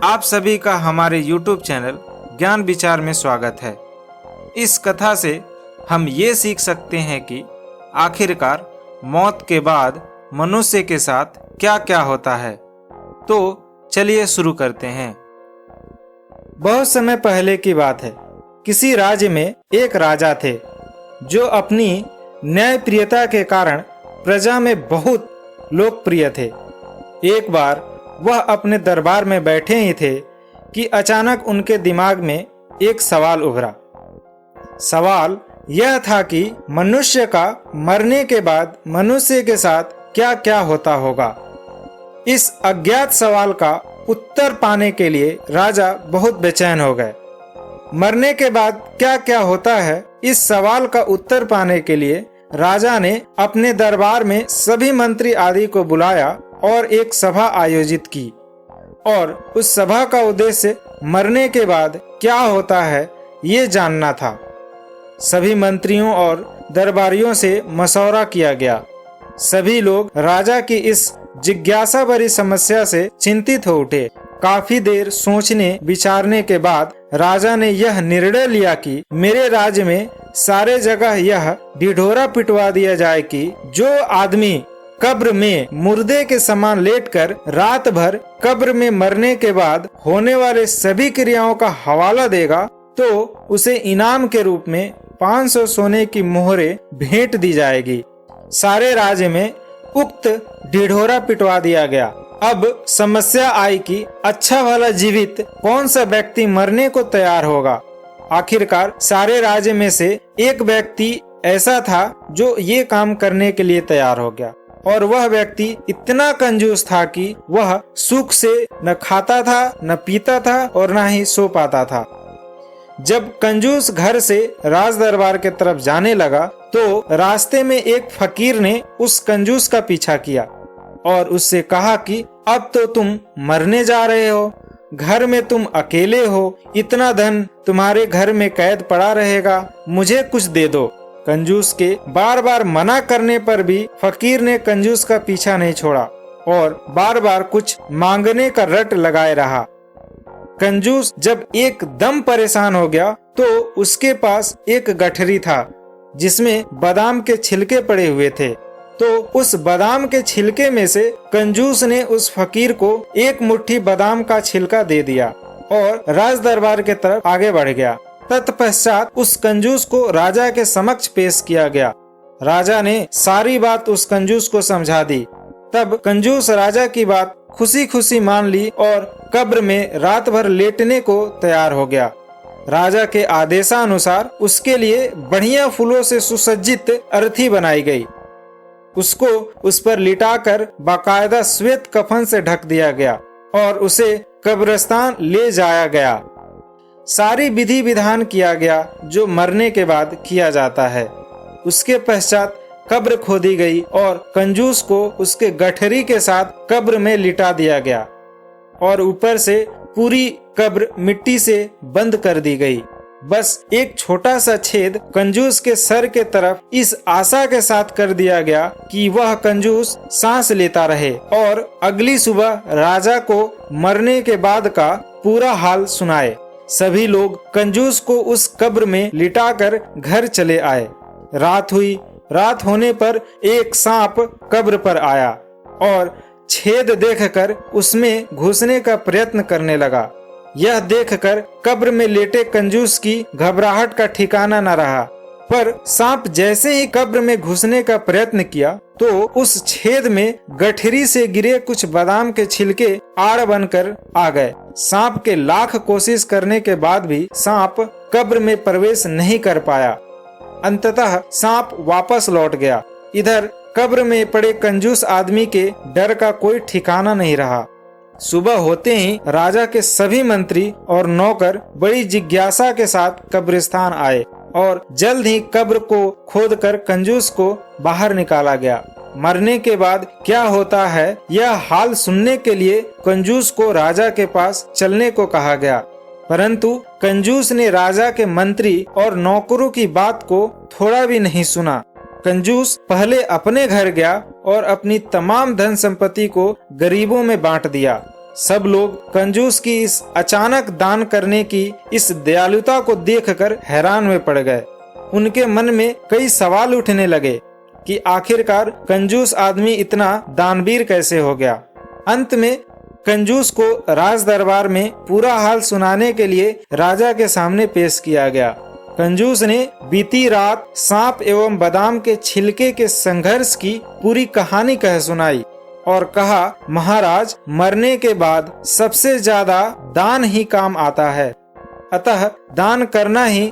आप सभी का हमारे YouTube चैनल ज्ञान विचार में स्वागत है। इस कथा से हम ये सीख सकते हैं कि आखिरकार मौत के बाद मनुष्य के साथ क्या क्या होता है। तो चलिए शुरू करते हैं। बहुत समय पहले की बात है। किसी राज्य में एक राजा थे जो अपनी न्यायप्रियता के कारण प्रजा में बहुत लोकप्रिय थे। एक बार वह अपने दरबार में बैठे ही थे कि अचानक उनके दिमाग में एक सवाल उभरा। सवाल यह था कि मनुष्य का मरने के बाद मनुष्य के साथ क्या क्या होता होगा। इस अज्ञात सवाल का उत्तर पाने के लिए राजा बहुत बेचैन हो गए। मरने के बाद क्या क्या होता है, इस सवाल का उत्तर पाने के लिए राजा ने अपने दरबार में सभी मंत्री आदि को बुलाया और एक सभा आयोजित की। और उस सभा का उद्देश्य मरने के बाद क्या होता है ये जानना था। सभी मंत्रियों और दरबारियों से मशवरा किया गया। सभी लोग राजा की इस जिज्ञासा भरी समस्या से चिंतित हो उठे। काफी देर सोचने विचारने के बाद राजा ने यह निर्णय लिया कि मेरे राज्य में सारे जगह यह ढिढोरा पिटवा दिया जाए कि जो आदमी कब्र में मुर्दे के समान लेटकर रात भर कब्र में मरने के बाद होने वाले सभी क्रियाओं का हवाला देगा तो उसे इनाम के रूप में 500 सोने की मोहरें भेंट दी जाएगी। सारे राज्य में उक्त ढिढोरा पिटवा दिया गया। अब समस्या आई कि अच्छा वाला जीवित कौन सा व्यक्ति मरने को तैयार होगा। आखिरकार सारे राज्य में से एक व्यक्ति ऐसा था जो ये काम करने के लिए तैयार हो गया। और वह व्यक्ति इतना कंजूस था कि वह सुख से न खाता था, न पीता था और न ही सो पाता था। जब कंजूस घर से राज दरबार के तरफ जाने लगा तो रास्ते में एक फकीर ने उस कंजूस का पीछा किया और उससे कहा कि अब तो तुम मरने जा रहे हो, घर में तुम अकेले हो, इतना धन तुम्हारे घर में कैद पड़ा रहेगा, मुझे कुछ दे दो। कंजूस के बार बार मना करने पर भी फकीर ने कंजूस का पीछा नहीं छोड़ा और बार बार कुछ मांगने का रट लगाए रहा। कंजूस जब एकदम परेशान हो गया तो उसके पास एक गठरी था जिसमें बादाम के छिलके पड़े हुए थे। तो उस बादाम के छिलके में से कंजूस ने उस फकीर को एक मुट्ठी बादाम का छिलका दे दिया और राज दरबार के तरफ आगे बढ़ गया। तत्पश्चात उस कंजूस को राजा के समक्ष पेश किया गया। राजा ने सारी बात उस कंजूस को समझा दी। तब कंजूस राजा की बात खुशी खुशी मान ली और कब्र में रात भर लेटने को तैयार हो गया। राजा के आदेशानुसार उसके लिए बढ़िया फूलों से सुसज्जित अर्थी बनाई गई। उसको उस पर लिटाकर बाकायदा श्वेत कफन से ढक दिया गया और उसे कब्रिस्तान ले जाया गया। सारी विधि विधान किया गया जो मरने के बाद किया जाता है। उसके पश्चात कब्र खोदी गई और कंजूस को उसके गठरी के साथ कब्र में लिटा दिया गया और ऊपर से पूरी कब्र मिट्टी से बंद कर दी गई। बस एक छोटा सा छेद कंजूस के सर के तरफ इस आशा के साथ कर दिया गया कि वह कंजूस सांस लेता रहे और अगली सुबह राजा को मरने के बाद का पूरा हाल सुनाए। सभी लोग कंजूस को उस कब्र में लिटाकर घर चले आए। रात हुई। रात होने पर एक सांप कब्र पर आया और छेद देखकर उसमें घुसने का प्रयत्न करने लगा। यह देखकर कब्र में लेटे कंजूस की घबराहट का ठिकाना न रहा। पर सांप जैसे ही कब्र में घुसने का प्रयत्न किया तो उस छेद में गठरी से गिरे कुछ बादाम के छिलके आड़ बनकर आ गए। सांप के लाख कोशिश करने के बाद भी सांप कब्र में प्रवेश नहीं कर पाया। अंततः सांप वापस लौट गया। इधर कब्र में पड़े कंजूस आदमी के डर का कोई ठिकाना नहीं रहा। सुबह होते ही राजा के सभी मंत्री और नौकर बड़ी जिज्ञासा के साथ कब्रिस्तान आए और जल्द ही कब्र को खोदकर कंजूस को बाहर निकाला गया। मरने के बाद क्या होता है यह हाल सुनने के लिए कंजूस को राजा के पास चलने को कहा गया, परंतु कंजूस ने राजा के मंत्री और नौकरों की बात को थोड़ा भी नहीं सुना। कंजूस पहले अपने घर गया और अपनी तमाम धन संपत्ति को गरीबों में बांट दिया। सब लोग कंजूस की इस अचानक दान करने की इस दयालुता को देखकर हैरान में पड़ गए। उनके मन में कई सवाल उठने लगे कि आखिरकार कंजूस आदमी इतना दानवीर कैसे हो गया। अंत में कंजूस को राज दरबार में पूरा हाल सुनाने के लिए राजा के सामने पेश किया गया। कंजूस ने बीती रात सांप एवं बादाम के छिलके के संघर्ष की पूरी कहानी कह सुनाई और कहा, महाराज, मरने के बाद सबसे ज्यादा दान ही काम आता है, अतः दान करना ही